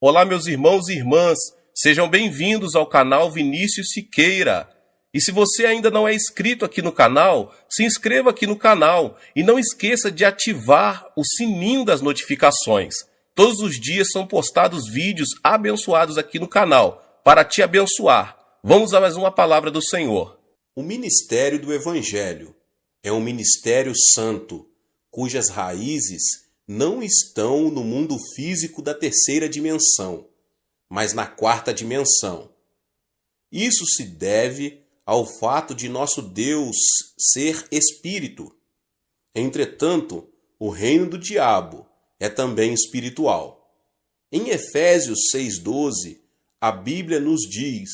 Olá, meus irmãos e irmãs, sejam bem-vindos ao canal Vinícius Siqueira. E se você ainda não é inscrito aqui no canal, se inscreva aqui no canal e não esqueça de ativar o sininho das notificações. Todos os dias são postados vídeos abençoados aqui no canal, para te abençoar. Vamos a mais uma palavra do Senhor. O ministério do Evangelho é um ministério santo, cujas raízes não estão no mundo físico da terceira dimensão, mas na quarta dimensão. Isso se deve ao fato de nosso Deus ser espírito. Entretanto, o reino do diabo é também espiritual. Em Efésios 6,12, a Bíblia nos diz: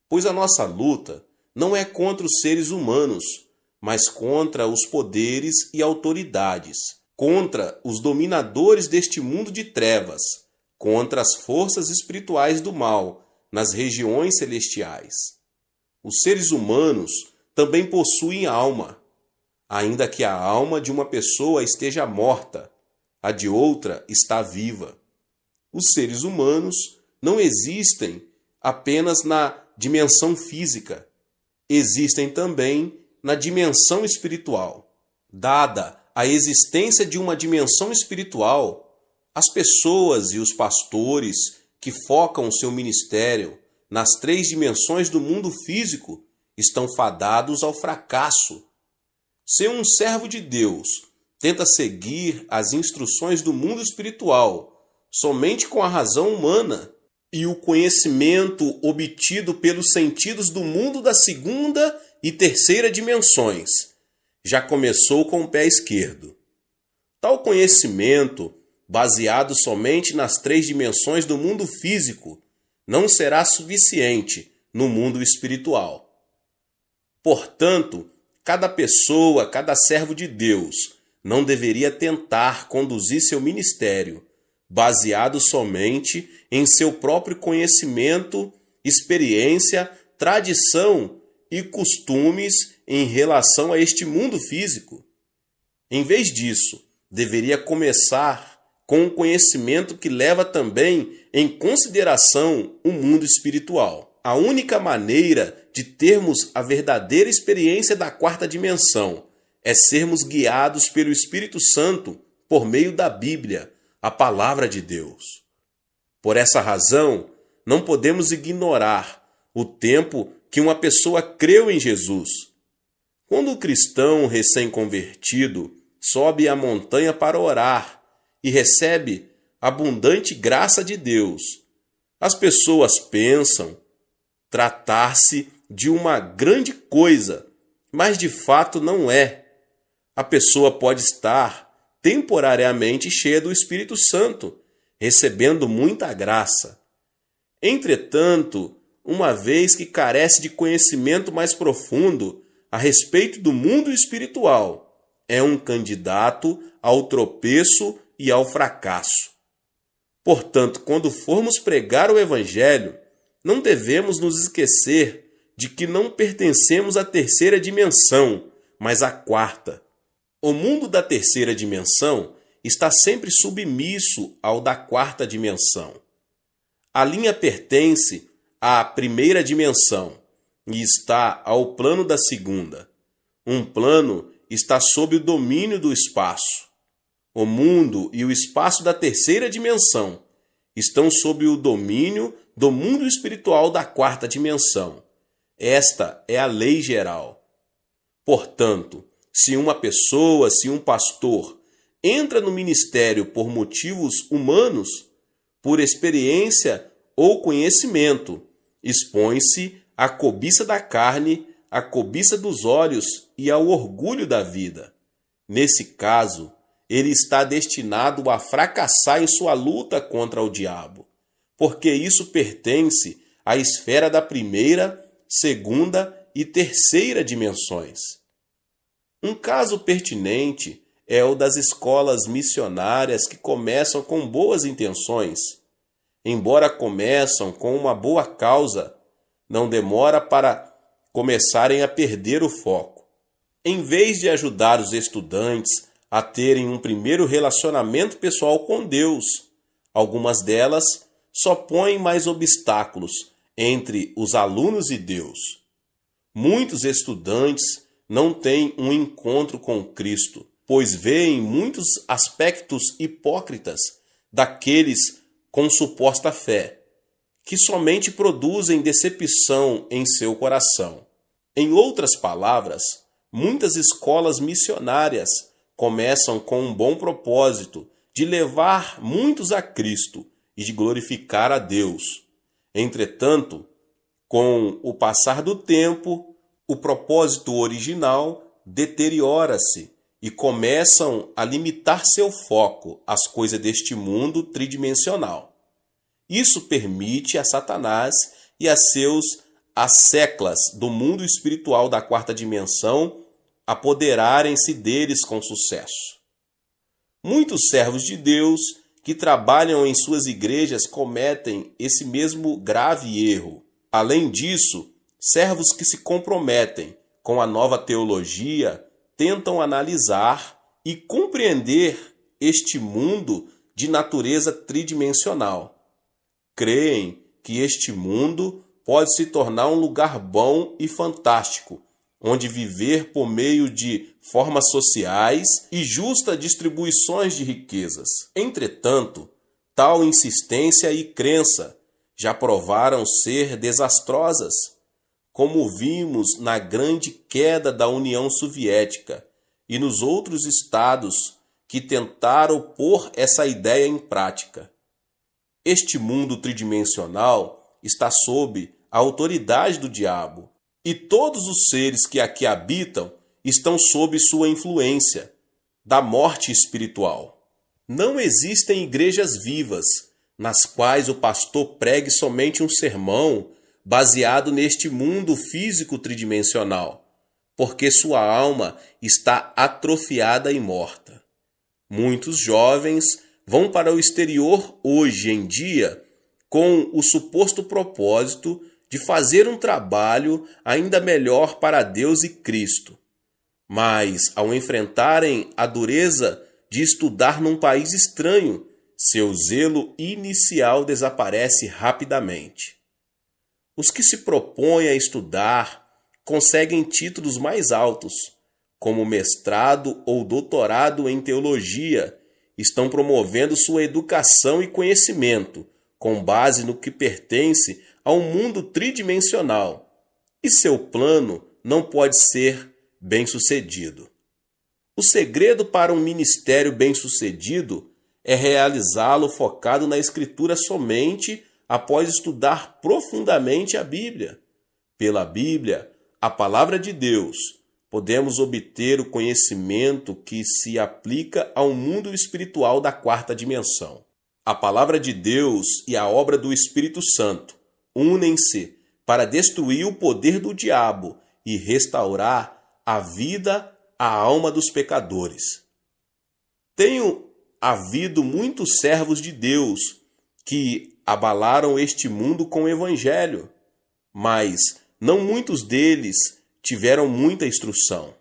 pois a nossa luta não é contra os seres humanos, mas contra os poderes e autoridades, contra os dominadores deste mundo de trevas, contra as forças espirituais do mal nas regiões celestiais. Os seres humanos também possuem alma, ainda que a alma de uma pessoa esteja morta, a de outra está viva. Os seres humanos não existem apenas na dimensão física, existem também na dimensão espiritual. Dada a existência de uma dimensão espiritual, as pessoas e os pastores que focam o seu ministério nas três dimensões do mundo físico estão fadados ao fracasso. Se um servo de Deus tenta seguir as instruções do mundo espiritual somente com a razão humana e o conhecimento obtido pelos sentidos do mundo da segunda e terceira dimensões, já começou com o pé esquerdo. Tal conhecimento, baseado somente nas três dimensões do mundo físico, não será suficiente no mundo espiritual. Portanto, cada pessoa, cada servo de Deus, não deveria tentar conduzir seu ministério baseado somente em seu próprio conhecimento, experiência, tradição e costumes em relação a este mundo físico. Em vez disso, deveria começar com um conhecimento que leva também em consideração o mundo espiritual. A única maneira de termos a verdadeira experiência da quarta dimensão é sermos guiados pelo Espírito Santo por meio da Bíblia, a palavra de Deus. Por essa razão, não podemos ignorar o tempo que uma pessoa creu em Jesus. Quando o cristão recém-convertido sobe a montanha para orar e recebe abundante graça de Deus, as pessoas pensam tratar-se de uma grande coisa, mas de fato não é. A pessoa pode estar temporariamente cheia do Espírito Santo, recebendo muita graça. Entretanto, uma vez que carece de conhecimento mais profundo a respeito do mundo espiritual, é um candidato ao tropeço e ao fracasso. Portanto, quando formos pregar o Evangelho, não devemos nos esquecer de que não pertencemos à terceira dimensão, mas à quarta. O mundo da terceira dimensão está sempre submisso ao da quarta dimensão. A linha pertence à primeira dimensão e está ao plano da segunda. Um plano está sob o domínio do espaço. O mundo e o espaço da terceira dimensão estão sob o domínio do mundo espiritual da quarta dimensão. Esta é a lei geral. Portanto, se uma pessoa, se um pastor, entra no ministério por motivos humanos, por experiência ou conhecimento, expõe-se à cobiça da carne, à cobiça dos olhos e ao orgulho da vida. Nesse caso, ele está destinado a fracassar em sua luta contra o diabo, porque isso pertence à esfera da primeira, segunda e terceira dimensões. Um caso pertinente é o das escolas missionárias que começam com boas intenções. Embora começam com uma boa causa, não demora para começarem a perder o foco. Em vez de ajudar os estudantes a terem um primeiro relacionamento pessoal com Deus, algumas delas só põe mais obstáculos entre os alunos e Deus. Muitos estudantes não têm um encontro com Cristo, pois veem muitos aspectos hipócritas daqueles com suposta fé, que somente produzem decepção em seu coração. Em outras palavras, muitas escolas missionárias começam com um bom propósito de levar muitos a Cristo e de glorificar a Deus. Entretanto, com o passar do tempo, o propósito original deteriora-se e começam a limitar seu foco às coisas deste mundo tridimensional. Isso permite a Satanás e a seus asseclas do mundo espiritual da quarta dimensão apoderarem-se deles com sucesso. Muitos servos de Deus que trabalham em suas igrejas cometem esse mesmo grave erro. Além disso, servos que se comprometem com a nova teologia tentam analisar e compreender este mundo de natureza tridimensional. Creem que este mundo pode se tornar um lugar bom e fantástico, onde viver por meio de formas sociais e justa distribuições de riquezas. Entretanto, tal insistência e crença já provaram ser desastrosas, como vimos na grande queda da União Soviética e nos outros estados que tentaram pôr essa ideia em prática. Este mundo tridimensional está sob a autoridade do diabo, e todos os seres que aqui habitam estão sob sua influência da morte espiritual. Não existem igrejas vivas nas quais o pastor pregue somente um sermão baseado neste mundo físico tridimensional, porque sua alma está atrofiada e morta. Muitos jovens vão para o exterior hoje em dia com o suposto propósito de fazer um trabalho ainda melhor para Deus e Cristo. Mas, ao enfrentarem a dureza de estudar num país estranho, seu zelo inicial desaparece rapidamente. Os que se propõem a estudar conseguem títulos mais altos, como mestrado ou doutorado em teologia, estão promovendo sua educação e conhecimento com base no que pertence ao mundo tridimensional, e seu plano não pode ser bem-sucedido. O segredo para um ministério bem-sucedido é realizá-lo focado na Escritura somente após estudar profundamente a Bíblia. Pela Bíblia, a palavra de Deus, podemos obter o conhecimento que se aplica ao mundo espiritual da quarta dimensão. A palavra de Deus e a obra do Espírito Santo unem-se para destruir o poder do diabo e restaurar a vida à alma dos pecadores. Tenho havido muitos servos de Deus que abalaram este mundo com o Evangelho, mas não muitos deles tiveram muita instrução.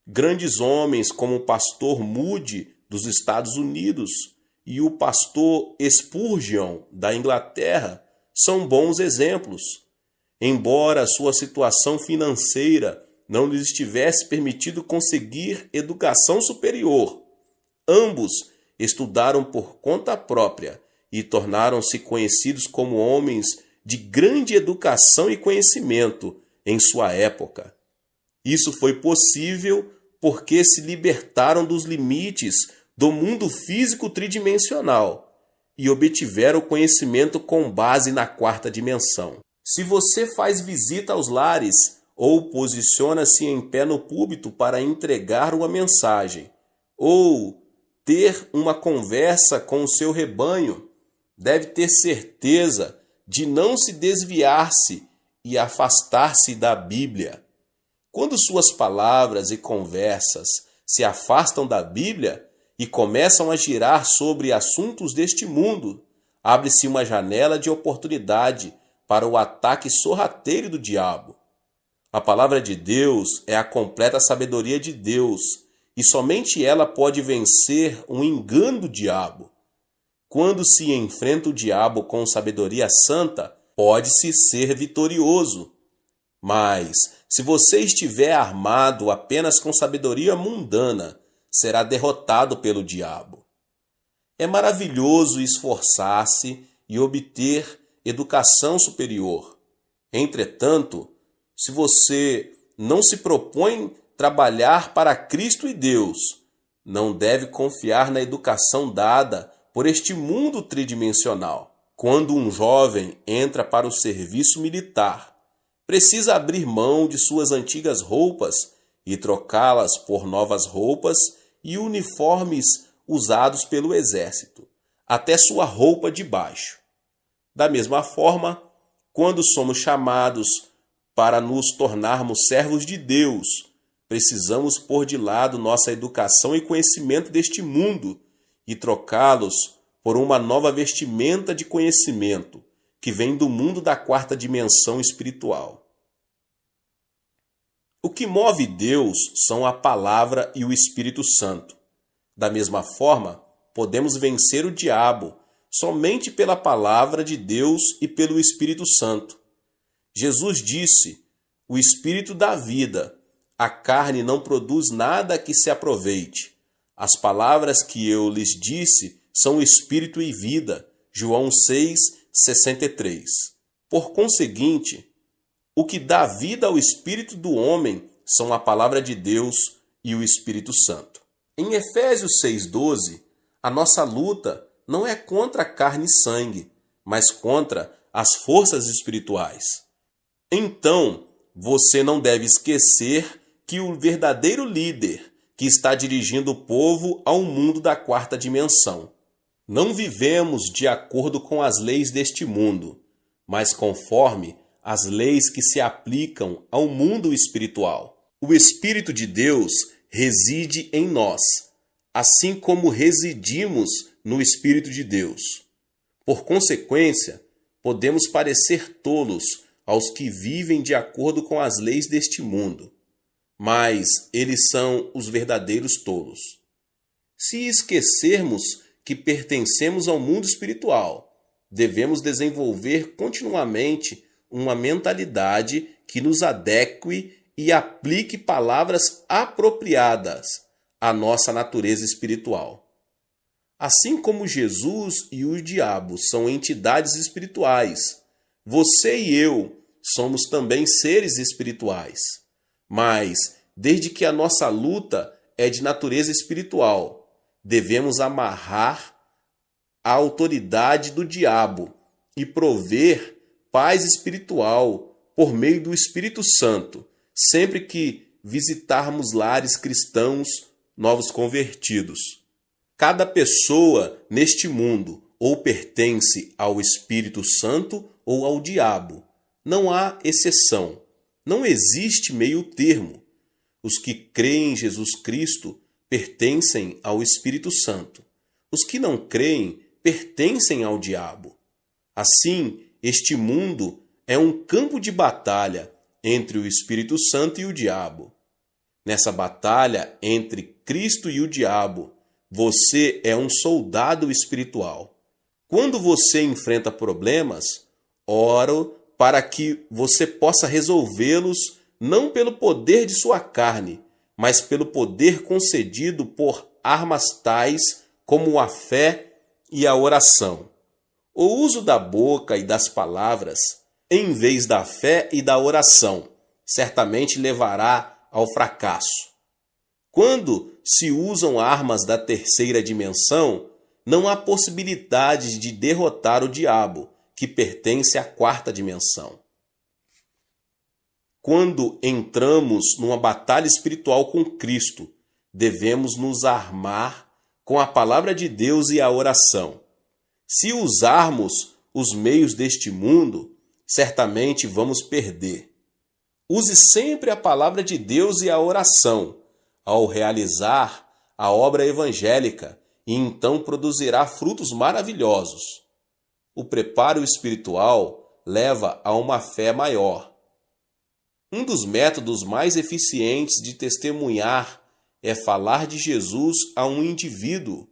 Grandes homens como o pastor Moody dos Estados Unidos e o pastor Spurgeon da Inglaterra são bons exemplos. Embora sua situação financeira não lhes tivesse permitido conseguir educação superior, ambos estudaram por conta própria e tornaram-se conhecidos como homens de grande educação e conhecimento em sua época. Isso foi possível porque se libertaram dos limites do mundo físico tridimensional e obtiveram conhecimento com base na quarta dimensão. Se você faz visita aos lares ou posiciona-se em pé no púlpito para entregar uma mensagem, ou ter uma conversa com o seu rebanho, deve ter certeza de não se desviar-se e afastar-se da Bíblia. Quando suas palavras e conversas se afastam da Bíblia e começam a girar sobre assuntos deste mundo, abre-se uma janela de oportunidade para o ataque sorrateiro do diabo. A palavra de Deus é a completa sabedoria de Deus, e somente ela pode vencer um engano do diabo. Quando se enfrenta o diabo com sabedoria santa, pode-se ser vitorioso. Mas, se você estiver armado apenas com sabedoria mundana, será derrotado pelo diabo. É maravilhoso esforçar-se e obter educação superior. Entretanto, se você não se propõe trabalhar para Cristo e Deus, não deve confiar na educação dada por este mundo tridimensional. Quando um jovem entra para o serviço militar, precisa abrir mão de suas antigas roupas e trocá-las por novas roupas e uniformes usados pelo exército, até sua roupa de baixo. Da mesma forma, quando somos chamados para nos tornarmos servos de Deus, precisamos pôr de lado nossa educação e conhecimento deste mundo e trocá-los por uma nova vestimenta de conhecimento que vem do mundo da quarta dimensão espiritual. O que move Deus são a palavra e o Espírito Santo. Da mesma forma, podemos vencer o diabo somente pela palavra de Deus e pelo Espírito Santo. Jesus disse: "O Espírito dá vida, a carne não produz nada que se aproveite. As palavras que eu lhes disse são espírito e vida." João 6:63. Por conseguinte, o que dá vida ao espírito do homem são a palavra de Deus e o Espírito Santo. Em Efésios 6:12, a nossa luta não é contra carne e sangue, mas contra as forças espirituais. Então, você não deve esquecer que o verdadeiro líder que está dirigindo o povo ao mundo da quarta dimensão. Não vivemos de acordo com as leis deste mundo, mas conforme as leis que se aplicam ao mundo espiritual. O Espírito de Deus reside em nós, assim como residimos no Espírito de Deus. Por consequência, podemos parecer tolos aos que vivem de acordo com as leis deste mundo, mas eles são os verdadeiros tolos. Se esquecermos que pertencemos ao mundo espiritual, devemos desenvolver continuamente uma mentalidade que nos adeque e aplique palavras apropriadas à nossa natureza espiritual. Assim como Jesus e o diabo são entidades espirituais, você e eu somos também seres espirituais. Mas, desde que a nossa luta é de natureza espiritual, devemos amarrar a autoridade do diabo e prover paz espiritual por meio do Espírito Santo, sempre que visitarmos lares cristãos novos convertidos. Cada pessoa neste mundo ou pertence ao Espírito Santo ou ao diabo. Não há exceção. Não existe meio termo. Os que creem em Jesus Cristo pertencem ao Espírito Santo. Os que não creem pertencem ao diabo. Assim, este mundo é um campo de batalha entre o Espírito Santo e o diabo. Nessa batalha entre Cristo e o diabo, você é um soldado espiritual. Quando você enfrenta problemas, oro para que você possa resolvê-los não pelo poder de sua carne, mas pelo poder concedido por armas tais como a fé e a oração. O uso da boca e das palavras, em vez da fé e da oração, certamente levará ao fracasso. Quando se usam armas da terceira dimensão, não há possibilidade de derrotar o diabo, que pertence à quarta dimensão. Quando entramos numa batalha espiritual com Cristo, devemos nos armar com a palavra de Deus e a oração. Se usarmos os meios deste mundo, certamente vamos perder. Use sempre a palavra de Deus e a oração ao realizar a obra evangélica e então produzirá frutos maravilhosos. O preparo espiritual leva a uma fé maior. Um dos métodos mais eficientes de testemunhar é falar de Jesus a um indivíduo.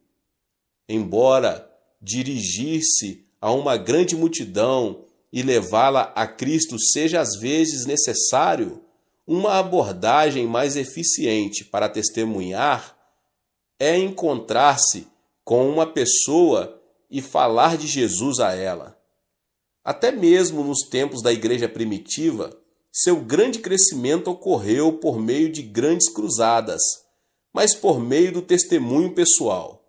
Embora dirigir-se a uma grande multidão e levá-la a Cristo seja às vezes necessário, uma abordagem mais eficiente para testemunhar é encontrar-se com uma pessoa e falar de Jesus a ela. Até mesmo nos tempos da igreja primitiva, seu grande crescimento ocorreu por meio de grandes cruzadas, mas por meio do testemunho pessoal.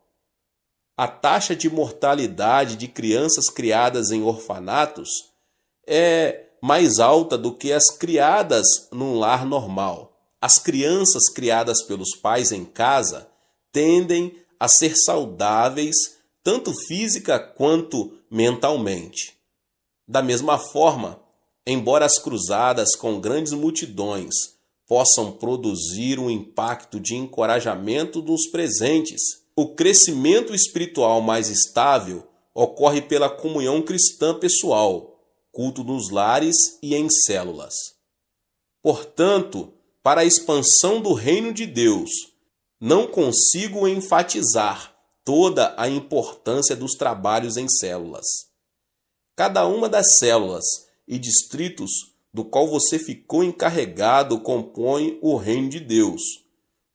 A taxa de mortalidade de crianças criadas em orfanatos é mais alta do que as criadas num lar normal. As crianças criadas pelos pais em casa tendem a ser saudáveis tanto física quanto mentalmente. Da mesma forma, embora as cruzadas com grandes multidões possam produzir um impacto de encorajamento dos presentes, o crescimento espiritual mais estável ocorre pela comunhão cristã pessoal, culto nos lares e em células. Portanto, para a expansão do reino de Deus, não consigo enfatizar toda a importância dos trabalhos em células. Cada uma das células e distritos do qual você ficou encarregado compõe o reino de Deus.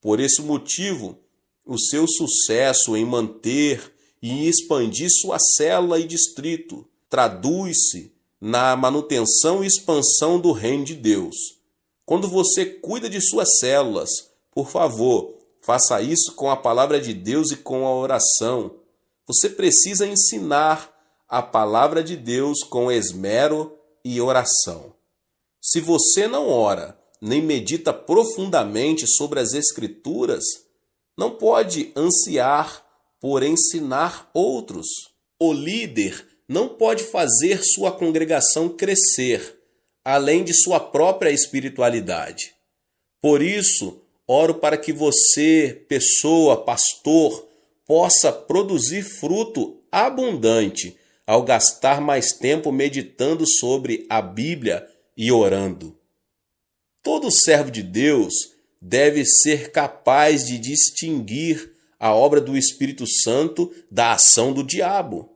Por esse motivo, o seu sucesso em manter e expandir sua célula e distrito traduz-se na manutenção e expansão do reino de Deus. Quando você cuida de suas células, por favor, faça isso com a palavra de Deus e com a oração. Você precisa ensinar a palavra de Deus com esmero e oração. Se você não ora, nem medita profundamente sobre as Escrituras, não pode ansiar por ensinar outros. O líder não pode fazer sua congregação crescer, além de sua própria espiritualidade. Por isso, oro para que você, pessoa, pastor, possa produzir fruto abundante ao gastar mais tempo meditando sobre a Bíblia e orando. Todo servo de Deus deve ser capaz de distinguir a obra do Espírito Santo da ação do diabo.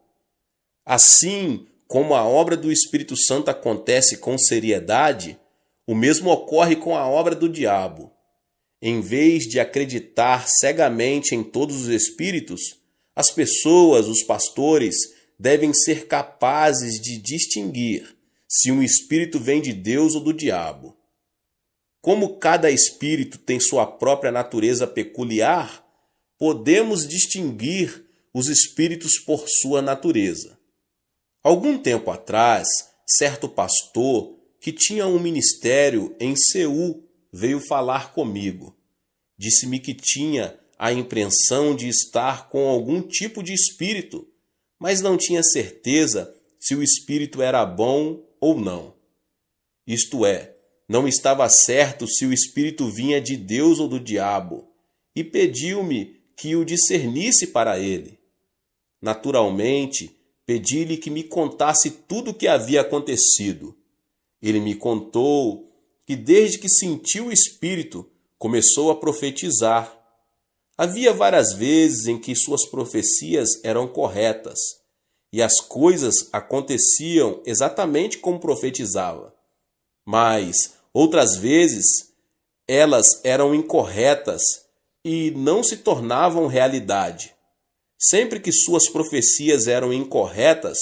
Assim como a obra do Espírito Santo acontece com seriedade, o mesmo ocorre com a obra do diabo. Em vez de acreditar cegamente em todos os espíritos, as pessoas, os pastores, devem ser capazes de distinguir se um espírito vem de Deus ou do diabo. Como cada espírito tem sua própria natureza peculiar, podemos distinguir os espíritos por sua natureza. Algum tempo atrás, certo pastor que tinha um ministério em Seul veio falar comigo. Disse-me que tinha a impressão de estar com algum tipo de espírito, mas não tinha certeza se o espírito era bom ou não. Isto é, não estava certo se o espírito vinha de Deus ou do diabo, e pediu-me que o discernisse para ele. Naturalmente, pedi-lhe que me contasse tudo o que havia acontecido. Ele me contou que desde que sentiu o espírito, começou a profetizar. Havia várias vezes em que suas profecias eram corretas, e as coisas aconteciam exatamente como profetizava. Mas, outras vezes, elas eram incorretas e não se tornavam realidade. Sempre que suas profecias eram incorretas,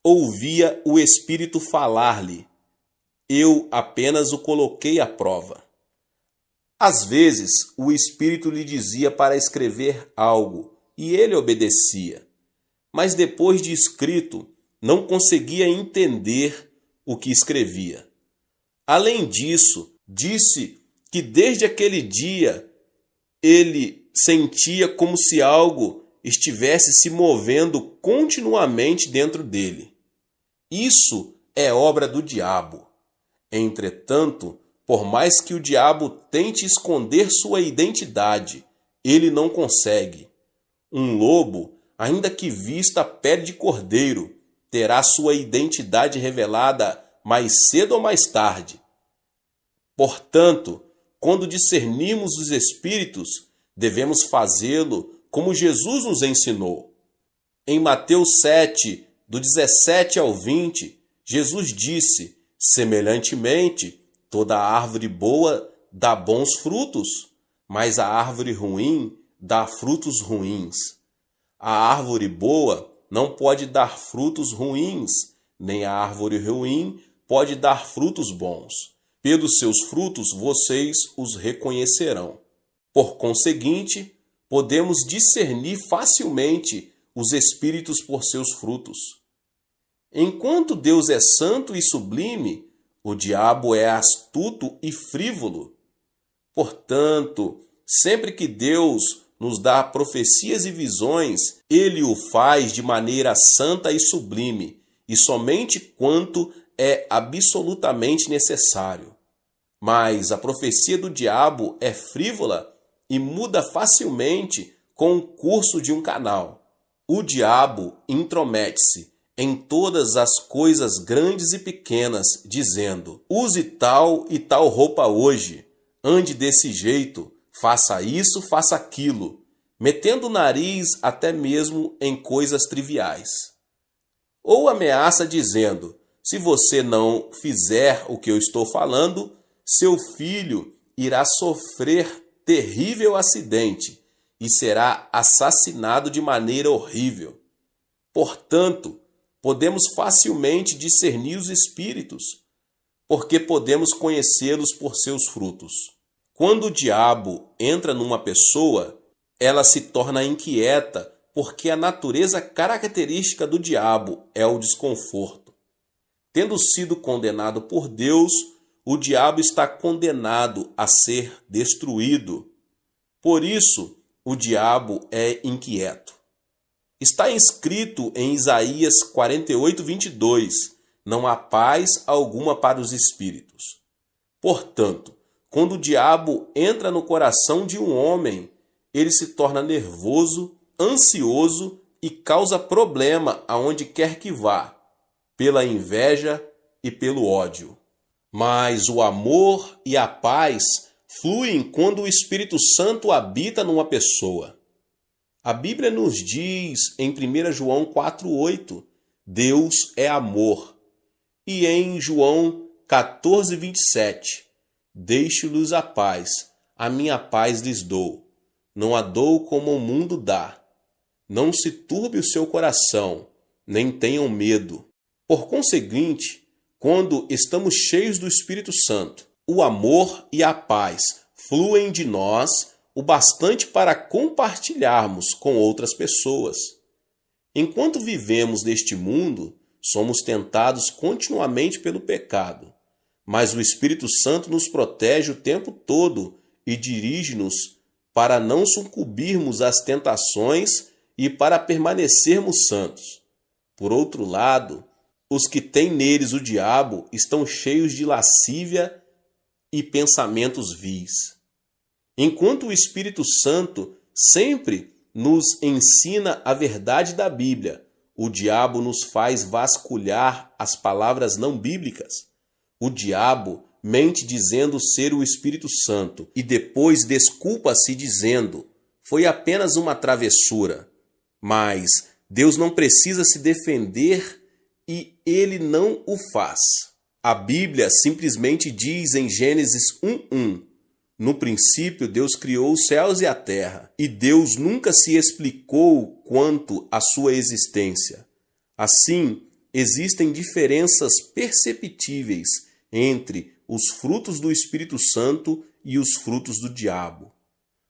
ouvia o Espírito falar-lhe. Eu apenas o coloquei à prova. Às vezes, o Espírito lhe dizia para escrever algo, e ele obedecia. Mas depois de escrito, não conseguia entender o que escrevia. Além disso, disse que desde aquele dia ele sentia como se algo estivesse se movendo continuamente dentro dele. Isso é obra do diabo. Entretanto, por mais que o diabo tente esconder sua identidade, ele não consegue. Um lobo, ainda que vista a pele de cordeiro, terá sua identidade revelada mais cedo ou mais tarde. Portanto, quando discernimos os espíritos, devemos fazê-lo como Jesus nos ensinou. Em Mateus 7, do 17 ao 20, Jesus disse: semelhantemente, toda árvore boa dá bons frutos, mas a árvore ruim dá frutos ruins. A árvore boa não pode dar frutos ruins, nem a árvore ruim pode dar frutos bons. Pelos seus frutos vocês os reconhecerão. Por conseguinte, podemos discernir facilmente os espíritos por seus frutos. Enquanto Deus é santo e sublime, o diabo é astuto e frívolo. Portanto, sempre que Deus nos dá profecias e visões, ele o faz de maneira santa e sublime, e somente quanto é absolutamente necessário. Mas a profecia do diabo é frívola e muda facilmente com o curso de um canal. O diabo intromete-se em todas as coisas grandes e pequenas, dizendo: use tal e tal roupa hoje, ande desse jeito, faça isso, faça aquilo, metendo o nariz até mesmo em coisas triviais. Ou ameaça dizendo: se você não fizer o que eu estou falando, seu filho irá sofrer terrível acidente e será assassinado de maneira horrível. Portanto, podemos facilmente discernir os espíritos, porque podemos conhecê-los por seus frutos. Quando o diabo entra numa pessoa, ela se torna inquieta, porque a natureza característica do diabo é o desconforto. Tendo sido condenado por Deus, o diabo está condenado a ser destruído. Por isso, o diabo é inquieto. Está escrito em Isaías 48, 22, não há paz alguma para os espíritos. Portanto, quando o diabo entra no coração de um homem, ele se torna nervoso, ansioso e causa problema aonde quer que vá, pela inveja e pelo ódio. Mas o amor e a paz fluem quando o Espírito Santo habita numa pessoa. A Bíblia nos diz em 1 João 4,8, Deus é amor. E em João 14, 27, deixe-lhes a paz, a minha paz lhes dou. Não a dou como o mundo dá. Não se turbe o seu coração, nem tenham medo. Por conseguinte, quando estamos cheios do Espírito Santo, o amor e a paz fluem de nós o bastante para compartilharmos com outras pessoas. Enquanto vivemos neste mundo, somos tentados continuamente pelo pecado, mas o Espírito Santo nos protege o tempo todo e dirige-nos para não sucumbirmos às tentações e para permanecermos santos. Por outro lado, os que têm neles o diabo estão cheios de lascívia e pensamentos vis. Enquanto o Espírito Santo sempre nos ensina a verdade da Bíblia, o diabo nos faz vasculhar as palavras não bíblicas. O diabo mente dizendo ser o Espírito Santo e depois desculpa-se dizendo: foi apenas uma travessura. Mas Deus não precisa se defender e ele não o faz. A Bíblia simplesmente diz em Gênesis 1:1: no princípio Deus criou os céus e a terra, e Deus nunca se explicou quanto à sua existência. Assim, existem diferenças perceptíveis entre os frutos do Espírito Santo e os frutos do diabo.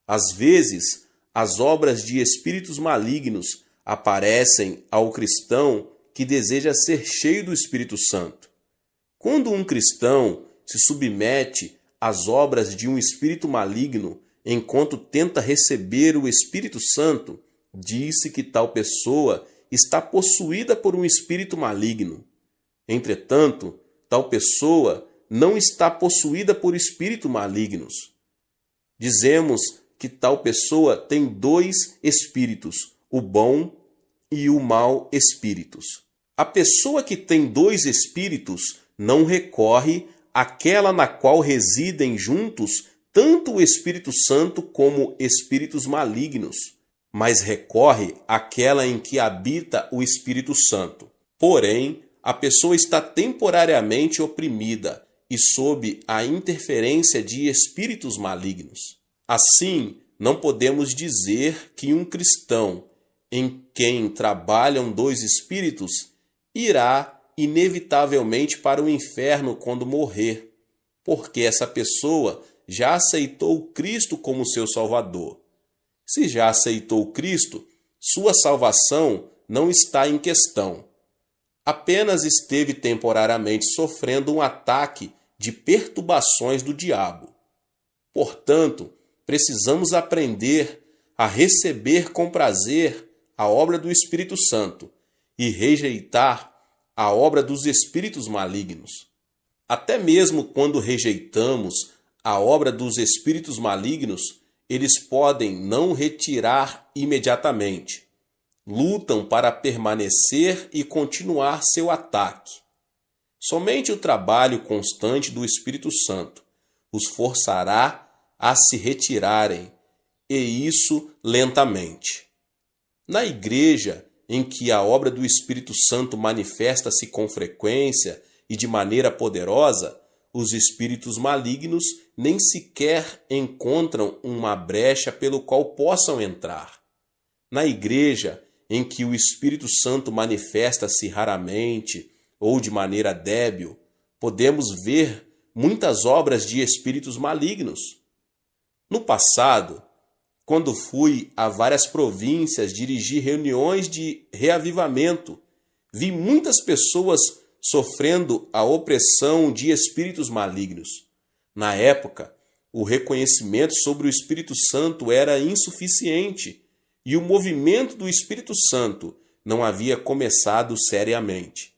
Às vezes, as obras de espíritos malignos aparecem ao cristão que deseja ser cheio do Espírito Santo. Quando um cristão se submete às obras de um espírito maligno enquanto tenta receber o Espírito Santo, diz-se que tal pessoa está possuída por um espírito maligno. Entretanto, tal pessoa não está possuída por espíritos malignos. Dizemos que tal pessoa tem dois espíritos, o bom e o mau espíritos. A pessoa que tem dois espíritos não recorre àquela na qual residem juntos tanto o Espírito Santo como espíritos malignos, mas recorre àquela em que habita o Espírito Santo. Porém, a pessoa está temporariamente oprimida e sob a interferência de espíritos malignos. Assim, não podemos dizer que um cristão em quem trabalham dois espíritos irá inevitavelmente para o inferno quando morrer, porque essa pessoa já aceitou Cristo como seu Salvador. Se já aceitou Cristo, sua salvação não está em questão. Apenas esteve temporariamente sofrendo um ataque de perturbações do diabo. Portanto, precisamos aprender a receber com prazer a obra do Espírito Santo e rejeitar a obra dos espíritos malignos. Até mesmo quando rejeitamos a obra dos espíritos malignos, eles podem não retirar imediatamente. Lutam para permanecer e continuar seu ataque. Somente o trabalho constante do Espírito Santo os forçará a se retirarem, e isso lentamente. Na igreja em que a obra do Espírito Santo manifesta-se com frequência e de maneira poderosa, os espíritos malignos nem sequer encontram uma brecha pelo qual possam entrar. Na igreja em que o Espírito Santo manifesta-se raramente ou de maneira débil, podemos ver muitas obras de espíritos malignos. No passado, quando fui a várias províncias dirigir reuniões de reavivamento, vi muitas pessoas sofrendo a opressão de espíritos malignos. Na época, o reconhecimento sobre o Espírito Santo era insuficiente e o movimento do Espírito Santo não havia começado seriamente.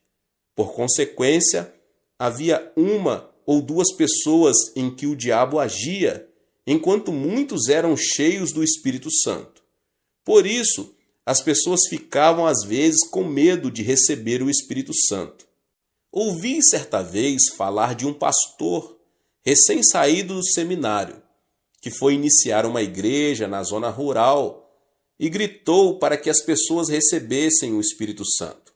Por consequência, havia uma ou duas pessoas em que o diabo agia, enquanto muitos eram cheios do Espírito Santo. Por isso, as pessoas ficavam às vezes com medo de receber o Espírito Santo. Ouvi certa vez falar de um pastor recém-saído do seminário, que foi iniciar uma igreja na zona rural e gritou para que as pessoas recebessem o Espírito Santo.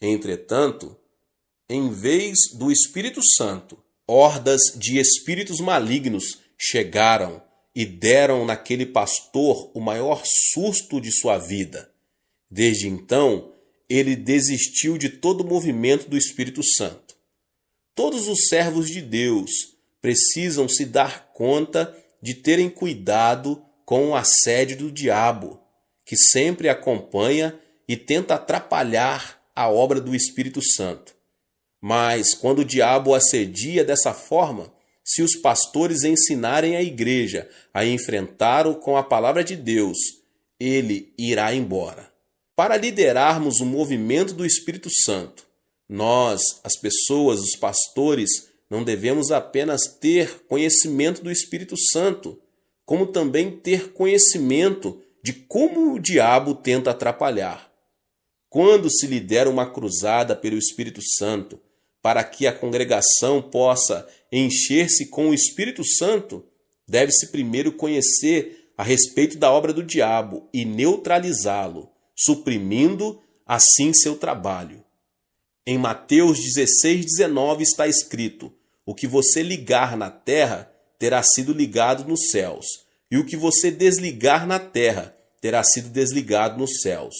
Entretanto, em vez do Espírito Santo, hordas de espíritos malignos chegaram e deram naquele pastor o maior susto de sua vida. Desde então, ele desistiu de todo o movimento do Espírito Santo. Todos os servos de Deus precisam se dar conta de terem cuidado com o assédio do diabo, que sempre acompanha e tenta atrapalhar a obra do Espírito Santo. Mas quando o diabo assedia dessa forma, se os pastores ensinarem a igreja a enfrentá-lo com a palavra de Deus, ele irá embora. Para liderarmos o movimento do Espírito Santo, nós, as pessoas, os pastores, não devemos apenas ter conhecimento do Espírito Santo, como também ter conhecimento de como o diabo tenta atrapalhar. Quando se lidera uma cruzada pelo Espírito Santo, para que a congregação possa encher-se com o Espírito Santo, deve-se primeiro conhecer a respeito da obra do diabo e neutralizá-lo, suprimindo assim seu trabalho. Em Mateus 16:19 está escrito: o que você ligar na terra terá sido ligado nos céus, e o que você desligar na terra terá sido desligado nos céus.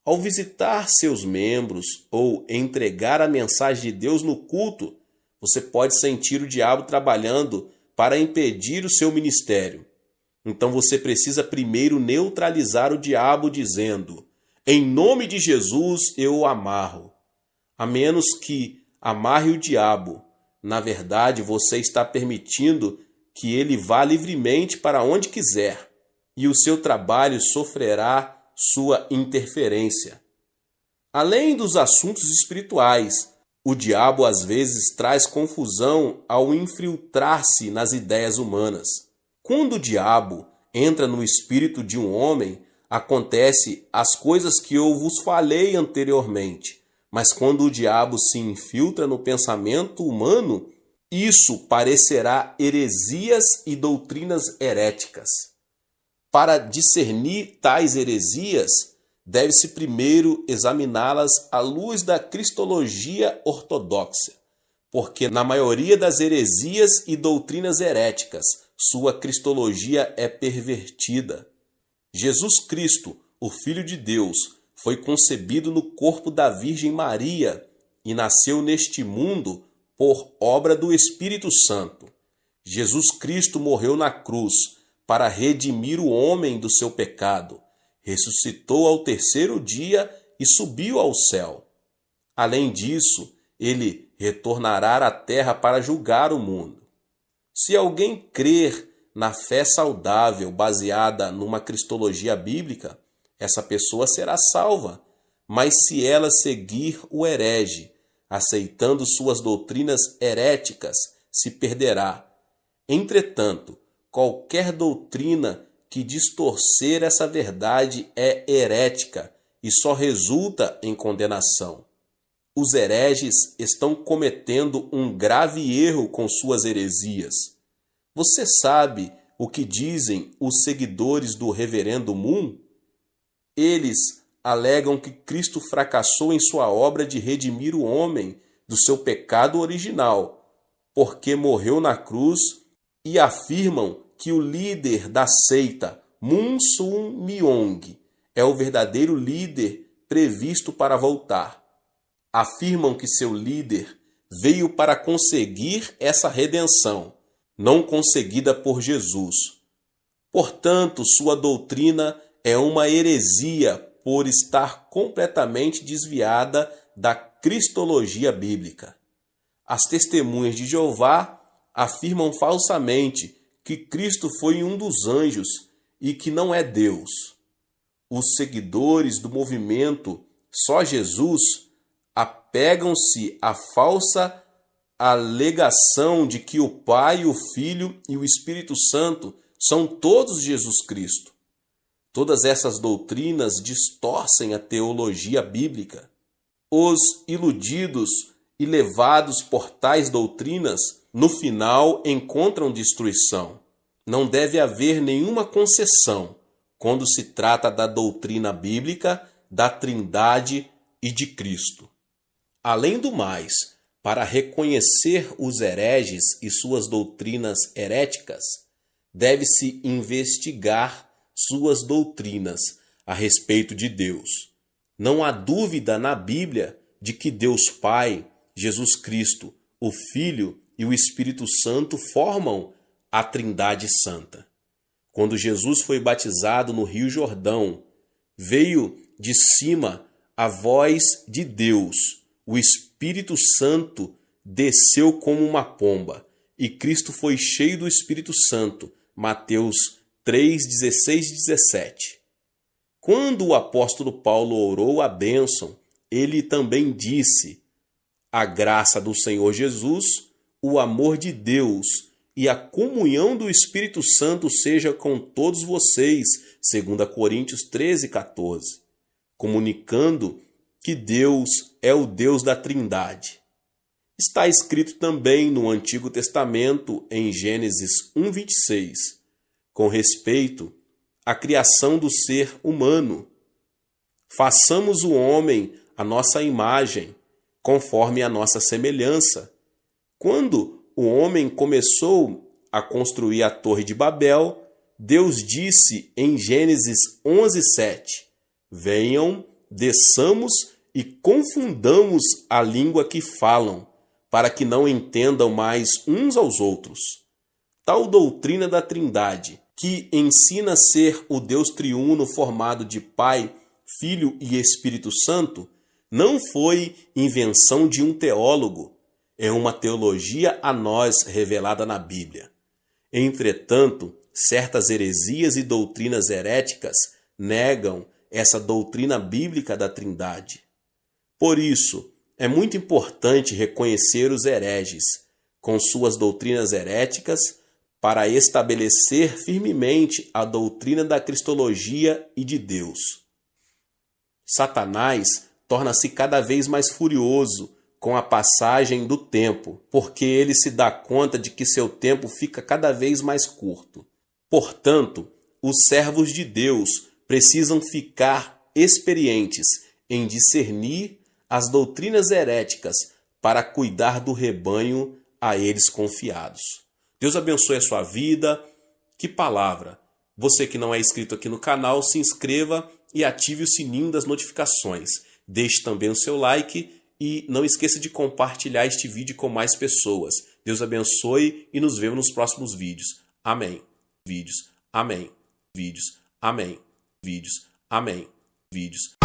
Ao visitar seus membros ou entregar a mensagem de Deus no culto, você pode sentir o diabo trabalhando para impedir o seu ministério. Então você precisa primeiro neutralizar o diabo dizendo: em nome de Jesus eu o amarro. A menos que amarre o diabo, na verdade você está permitindo que ele vá livremente para onde quiser, e o seu trabalho sofrerá sua interferência. Além dos assuntos espirituais, o diabo às vezes traz confusão ao infiltrar-se nas ideias humanas. Quando o diabo entra no espírito de um homem, acontece as coisas que eu vos falei anteriormente. Mas quando o diabo se infiltra no pensamento humano, isso parecerá heresias e doutrinas heréticas. Para discernir tais heresias, deve-se primeiro examiná-las à luz da cristologia ortodoxa, porque na maioria das heresias e doutrinas heréticas, sua cristologia é pervertida. Jesus Cristo, o Filho de Deus, foi concebido no corpo da Virgem Maria e nasceu neste mundo por obra do Espírito Santo. Jesus Cristo morreu na cruz para redimir o homem do seu pecado, ressuscitou ao terceiro dia e subiu ao céu. Além disso, ele retornará à terra para julgar o mundo. Se alguém crer na fé saudável baseada numa cristologia bíblica, essa pessoa será salva. Mas se ela seguir o herege, aceitando suas doutrinas heréticas, se perderá. Entretanto, qualquer doutrina que distorcer essa verdade é herética e só resulta em condenação. Os hereges estão cometendo um grave erro com suas heresias. Você sabe o que dizem os seguidores do Reverendo Moon? Eles alegam que Cristo fracassou em sua obra de redimir o homem do seu pecado original, porque morreu na cruz, e afirmam que o líder da seita, Moon Sun Myung, é o verdadeiro líder previsto para voltar. Afirmam que seu líder veio para conseguir essa redenção, não conseguida por Jesus. Portanto, sua doutrina é uma heresia por estar completamente desviada da cristologia bíblica. As testemunhas de Jeová afirmam falsamente que Cristo foi um dos anjos e que não é Deus. Os seguidores do movimento Só Jesus apegam-se à falsa alegação de que o Pai, o Filho e o Espírito Santo são todos Jesus Cristo. Todas essas doutrinas distorcem a teologia bíblica. Os iludidos e levados por tais doutrinas, no final encontram destruição. Não deve haver nenhuma concessão quando se trata da doutrina bíblica, da Trindade e de Cristo. Além do mais, para reconhecer os hereges e suas doutrinas heréticas, deve-se investigar suas doutrinas a respeito de Deus. Não há dúvida na Bíblia de que Deus Pai, Jesus Cristo, o Filho e o Espírito Santo formam a Trindade Santa. Quando Jesus foi batizado no Rio Jordão, veio de cima a voz de Deus. O Espírito Santo desceu como uma pomba e Cristo foi cheio do Espírito Santo. Mateus 3, 16 e 17. Quando o apóstolo Paulo orou a bênção, ele também disse: a graça do Senhor Jesus, o amor de Deus e a comunhão do Espírito Santo seja com todos vocês, 2 Coríntios 13, 14, comunicando que Deus é o Deus da Trindade. Está escrito também no Antigo Testamento, em Gênesis 1, 26, com respeito à criação do ser humano. Façamos o homem à nossa imagem, conforme a nossa semelhança. Quando o homem começou a construir a Torre de Babel, Deus disse em Gênesis 11, 7, venham, desçamos e confundamos a língua que falam, para que não entendam mais uns aos outros. Tal doutrina da Trindade, que ensina ser o Deus triuno formado de Pai, Filho e Espírito Santo, não foi invenção de um teólogo, é uma teologia a nós revelada na Bíblia. Entretanto, certas heresias e doutrinas heréticas negam essa doutrina bíblica da Trindade. Por isso, é muito importante reconhecer os hereges com suas doutrinas heréticas para estabelecer firmemente a doutrina da cristologia e de Deus. Satanás torna-se cada vez mais furioso com a passagem do tempo, porque ele se dá conta de que seu tempo fica cada vez mais curto. Portanto, os servos de Deus precisam ficar experientes em discernir as doutrinas heréticas para cuidar do rebanho a eles confiados. Deus abençoe a sua vida. Que palavra! Você que não é inscrito aqui no canal, se inscreva e ative o sininho das notificações. Deixe também o seu like e não esqueça de compartilhar este vídeo com mais pessoas. Deus abençoe e nos vemos nos próximos vídeos. Amém. Vídeos. Amém. Vídeos. Amém. Vídeos. Amém. Vídeos.